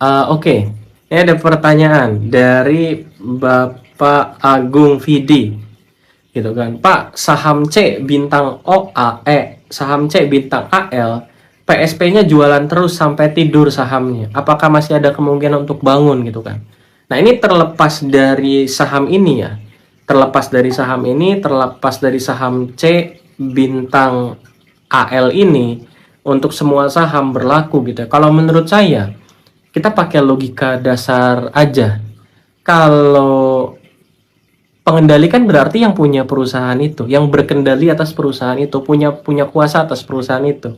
Oke, ini ada pertanyaan dari Bapak Agung Vidi, gitu kan. Pak, saham C bintang OAE, saham C bintang AL, PSP-nya jualan terus sampai tidur sahamnya. Apakah masih ada kemungkinan untuk bangun gitu kan? Nah, ini terlepas dari saham ini ya. Terlepas dari saham C bintang AL ini, untuk semua saham berlaku gitu ya. Kalau menurut saya, kita pakai logika dasar aja. Kalau pengendali kan berarti yang punya perusahaan itu, yang berkendali atas perusahaan itu, punya kuasa atas perusahaan itu.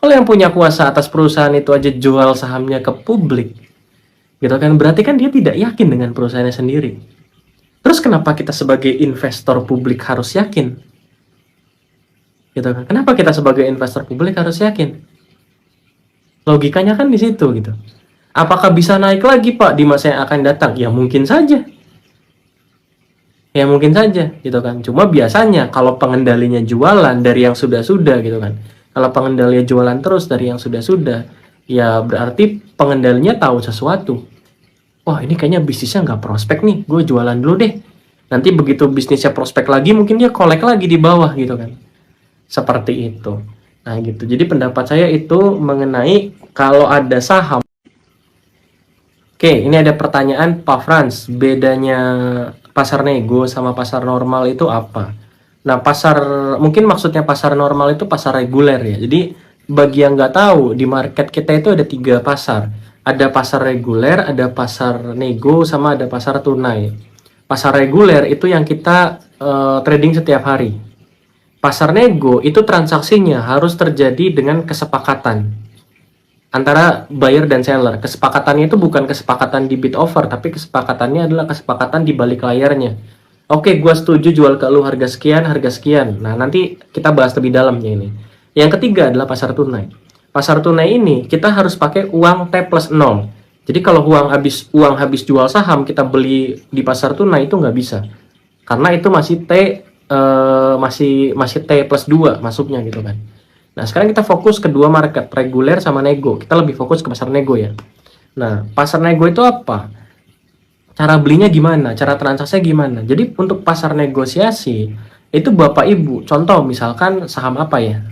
Kalau yang punya kuasa atas perusahaan itu aja jual sahamnya ke publik, gitu kan, berarti kan dia tidak yakin dengan perusahaannya sendiri. Terus kenapa kita sebagai investor publik harus yakin? Gitu kan? Kenapa kita sebagai investor publik harus yakin? Logikanya kan di situ gitu. Apakah bisa naik lagi Pak di masa yang akan datang? Ya mungkin saja. Ya mungkin saja gitu kan. Cuma biasanya kalau pengendalinya jualan dari yang sudah-sudah gitu kan. Kalau pengendalinya jualan terus dari yang sudah-sudah, ya berarti pengendalinya tahu sesuatu. Wah, ini kayaknya bisnisnya nggak prospek nih, gue jualan dulu deh. Nanti begitu bisnisnya prospek lagi, mungkin dia kolek lagi di bawah gitu kan. Seperti itu. Nah gitu. Jadi pendapat saya itu mengenai kalau ada saham. Oke, ini ada pertanyaan Pak Frans, bedanya pasar nego sama pasar normal itu apa? Nah, mungkin maksudnya pasar normal itu pasar reguler ya. Jadi, bagi yang nggak tahu, di market kita itu ada 3 pasar. Ada pasar reguler, ada pasar nego, sama ada pasar tunai. Pasar reguler itu yang kita trading setiap hari. Pasar nego itu transaksinya harus terjadi dengan kesepakatan antara buyer dan seller. Kesepakatannya itu bukan kesepakatan di bid offer, tapi kesepakatannya adalah kesepakatan di balik layarnya. Oke, gue setuju jual ke lu harga sekian, harga sekian. Nah, nanti kita bahas lebih dalamnya ini. Yang ketiga adalah pasar tunai. Pasar tunai ini kita harus pakai uang T plus 0. Jadi kalau uang habis jual saham, kita beli di pasar tunai itu nggak bisa. Karena itu masih masih T plus 2 masuknya gitu kan. Nah, sekarang kita fokus ke dua market, reguler sama nego. Kita lebih fokus ke pasar nego ya. Nah, pasar nego itu apa? Cara belinya gimana? Cara transaksinya gimana? Jadi untuk pasar negosiasi, itu Bapak Ibu, contoh misalkan saham apa ya?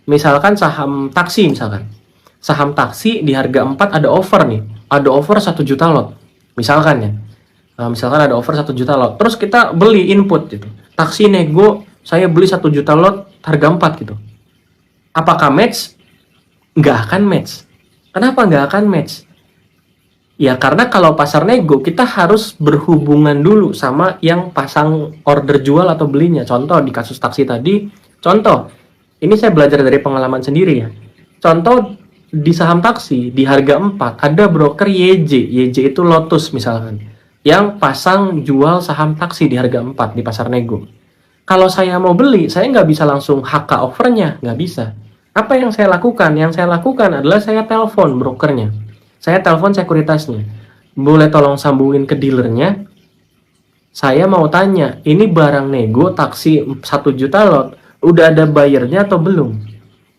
Misalkan saham taksi misalkan. Saham taksi di harga 4 ada offer nih. Ada offer 1 juta lot. Misalkan ya. Misalkan ada offer 1 juta lot. Terus kita beli input gitu. Taksi nego, saya beli 1 juta lot harga 4 gitu. Apakah match? Nggak akan match. Kenapa nggak akan match? Ya karena kalau pasar nego kita harus berhubungan dulu sama yang pasang order jual atau belinya. Contoh di kasus taksi tadi, contoh ini saya belajar dari pengalaman sendiri ya. Contoh di saham taksi di harga 4 ada broker YJ itu Lotus misalkan, yang pasang jual saham taksi di harga 4 di pasar nego. Kalau saya mau beli, saya nggak bisa langsung HK offernya, nggak bisa. Apa yang saya lakukan? Yang saya lakukan adalah saya telepon brokernya. Saya telepon sekuritasnya. Boleh tolong sambungin ke dealernya. Saya mau tanya, ini barang nego taksi 1 juta lot, udah ada bayarnya atau belum?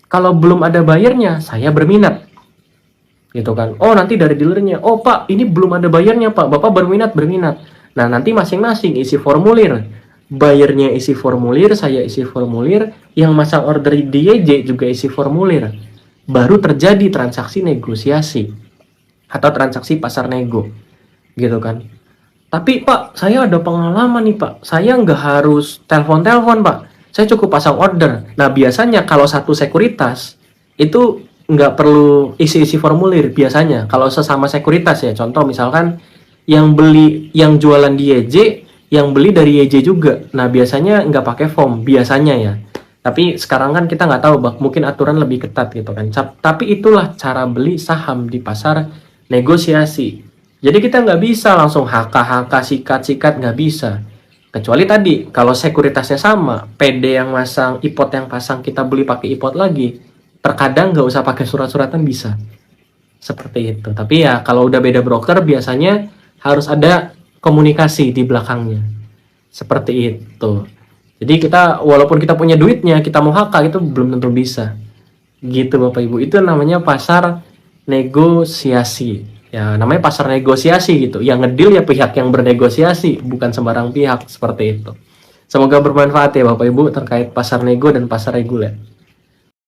Kalau belum ada bayarnya, saya berminat. Gitu kan. Oh, nanti dari dealernya, oh Pak, ini belum ada bayarnya Pak, Bapak berminat. Nah, nanti masing-masing isi formulir. Bayarnya isi formulir, saya isi formulir, yang masang order di YJ juga isi formulir. Baru terjadi transaksi negosiasi atau transaksi pasar nego, gitu kan. Tapi Pak, saya ada pengalaman nih Pak, saya nggak harus telepon-telepon Pak, saya cukup pasang order. Nah biasanya kalau satu sekuritas itu nggak perlu isi-isi formulir biasanya. Kalau sesama sekuritas ya, contoh misalkan yang jualan di YJ, yang beli dari YJ juga. Nah biasanya nggak pakai form biasanya ya. Tapi sekarang kan kita nggak tahu, mungkin aturan lebih ketat gitu kan. Tapi itulah cara beli saham di pasar negosiasi. Jadi kita nggak bisa langsung HK sikat nggak bisa. Kecuali tadi kalau sekuritasnya sama, PD yang masang, IPOT yang pasang, kita beli pakai IPOT lagi. Terkadang nggak usah pakai surat-suratan bisa. Seperti itu. Tapi ya kalau udah beda broker biasanya harus ada komunikasi di belakangnya. Seperti itu. Jadi kita walaupun kita punya duitnya, kita mau HK itu belum tentu bisa. Gitu Bapak Ibu. Itu namanya pasar negosiasi. Ya, namanya pasar negosiasi gitu. Yang ngedil ya pihak yang bernegosiasi, bukan sembarang pihak, seperti itu. Semoga bermanfaat ya Bapak Ibu terkait pasar nego dan pasar reguler.